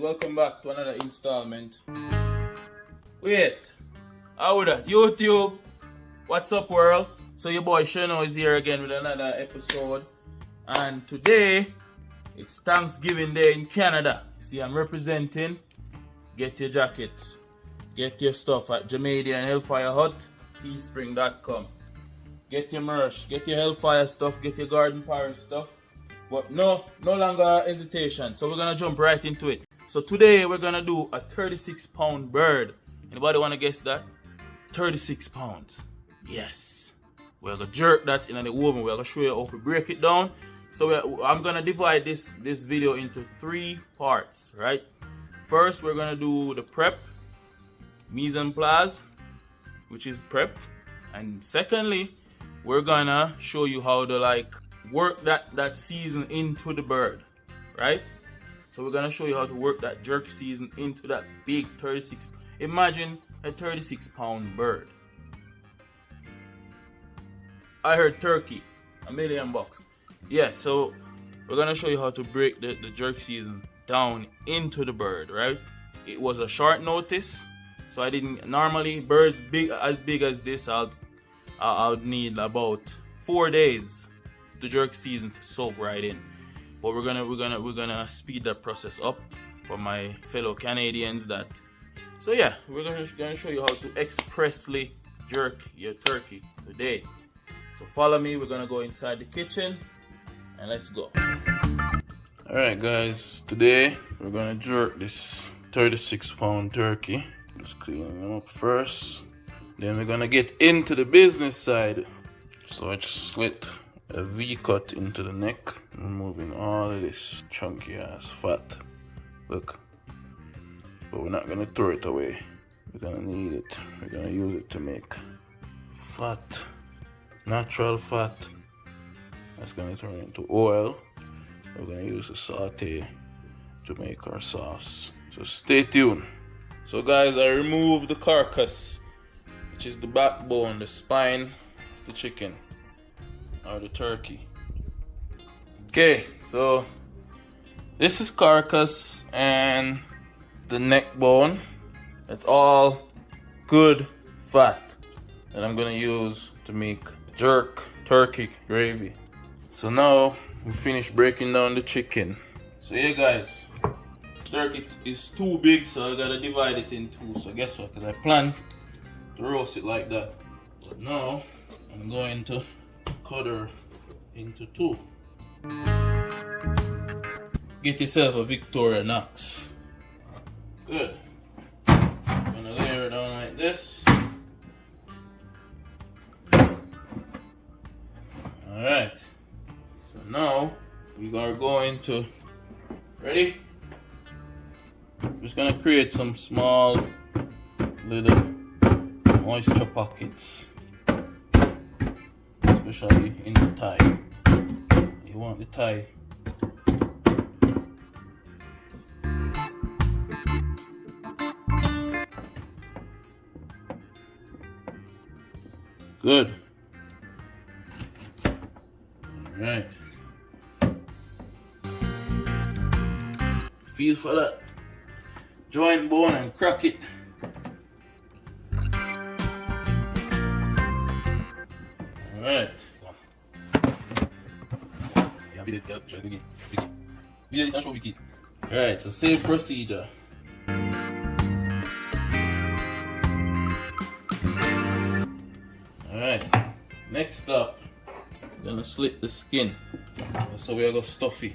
welcome back to another installment. Wait, how that? YouTube, what's up world? So your boy Shano is here again with another episode, and today it's Thanksgiving Day in Canada. See, I'm representing. Get your jackets, get your stuff at Jamaican Hellfire Hut, teespring.com. Get your merch, get your Hellfire stuff, get your Garden Parish stuff. But no longer hesitation. So we're gonna jump right into it. So today we're gonna do a 36-pound bird. Anybody wanna guess that? 36 pounds. Yes. We're gonna jerk that in the oven. We're gonna show you how to break it down. So I'm gonna divide this video into 3 parts, right? First, we're gonna do the prep, mise en place, which is prep, and secondly, we're gonna show you how to work that season into the bird, right? So we're gonna show you how to work that jerk season into that big 36. Imagine a 36-pound bird. I heard turkey, $1 million. Yeah, so we're gonna show you how to break the jerk season down into the bird, right? It was a short notice, so I didn't normally birds as big as this. I'll need about 4 days the jerk season to soak right in, but we're gonna speed that process up for my fellow Canadians. So yeah, we're gonna show you how to expressly jerk your turkey today. So follow me. We're gonna go inside the kitchen and let's go. All right, guys. Today we're gonna jerk this 36-pound turkey. Just cleaning them up first. Then we're gonna get into the business side. So I just slit a V-cut into the neck, removing all of this chunky ass fat. Look. But we're not gonna throw it away. We're gonna need it. We're gonna use it to make fat, natural fat. That's gonna turn into oil. We're gonna use the saute to make our sauce. So stay tuned. So guys, I removed the carcass, which is the backbone, the spine of the chicken or the turkey. Okay, so this is carcass and the neck bone. It's all good fat that I'm gonna use to make jerk turkey gravy. So now we finished breaking down the chicken. So yeah guys, turkey is too big, so I gotta divide it in 2. So guess what, because I planned to roast it like that, but now I'm going to cut her into 2. Get yourself a Victoria Knox. Good. I'm gonna layer it down like this. Alright. So now we are going to, ready? I'm just gonna create some small little moisture pockets, especially in the thigh. You want the thigh good. Alright. Feel for that joint bone and crack it. Alright. Alright, so same procedure. Alright, next up, I'm gonna slit the skin. So we're gonna stuff it.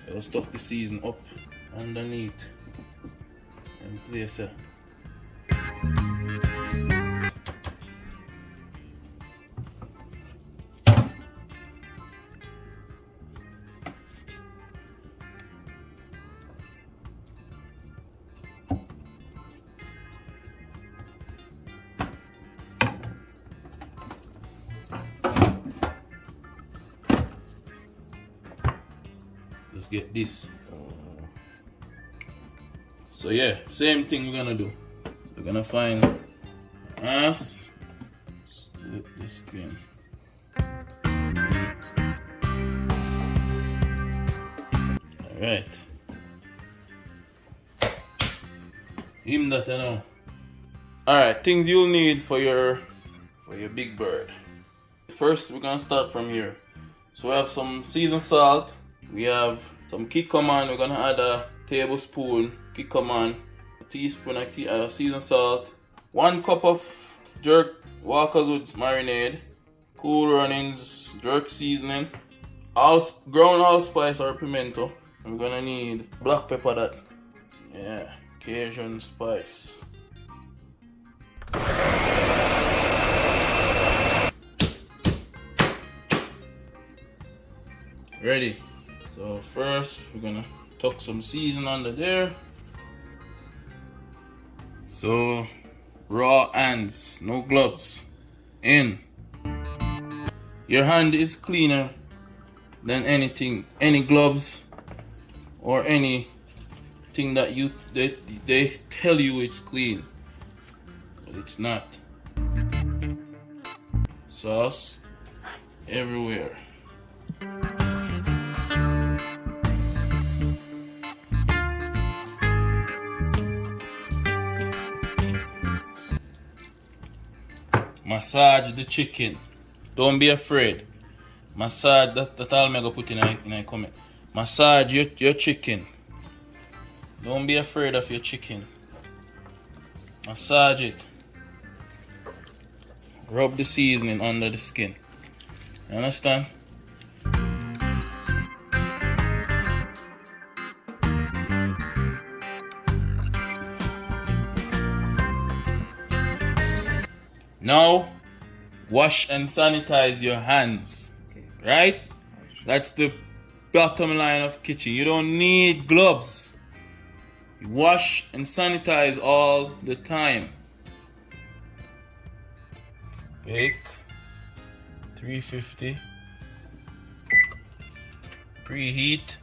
We're gonna stuff the season up underneath and place it. Let's get this. So yeah, same thing we're gonna do. So we're gonna find ass, split the skin. Alright. Him that I know. Alright, things you'll need for your big bird. First, we're gonna start from here. So we have some seasoned salt. We have some Kikkoman. We're gonna add a tablespoon Kikkoman, a teaspoon of seasoned salt, 1 cup of jerk Walkerswood marinade, cool runnings jerk seasoning, ground allspice or pimento. And we're gonna need black pepper, that, yeah, Cajun spice. Ready. So first we're gonna tuck some season under there. So raw hands, no gloves, in. Your hand is cleaner than any gloves or anything that they tell you it's clean, but it's not. Sauce everywhere. Massage the chicken. Don't be afraid. Massage that all I'm gonna put in a comment. Massage your chicken. Don't be afraid of your chicken. Massage it. Rub the seasoning under the skin. You understand? Now, wash and sanitize your hands, right? That's the bottom line of kitchen. You don't need gloves. You wash and sanitize all the time. Bake 350. Preheat.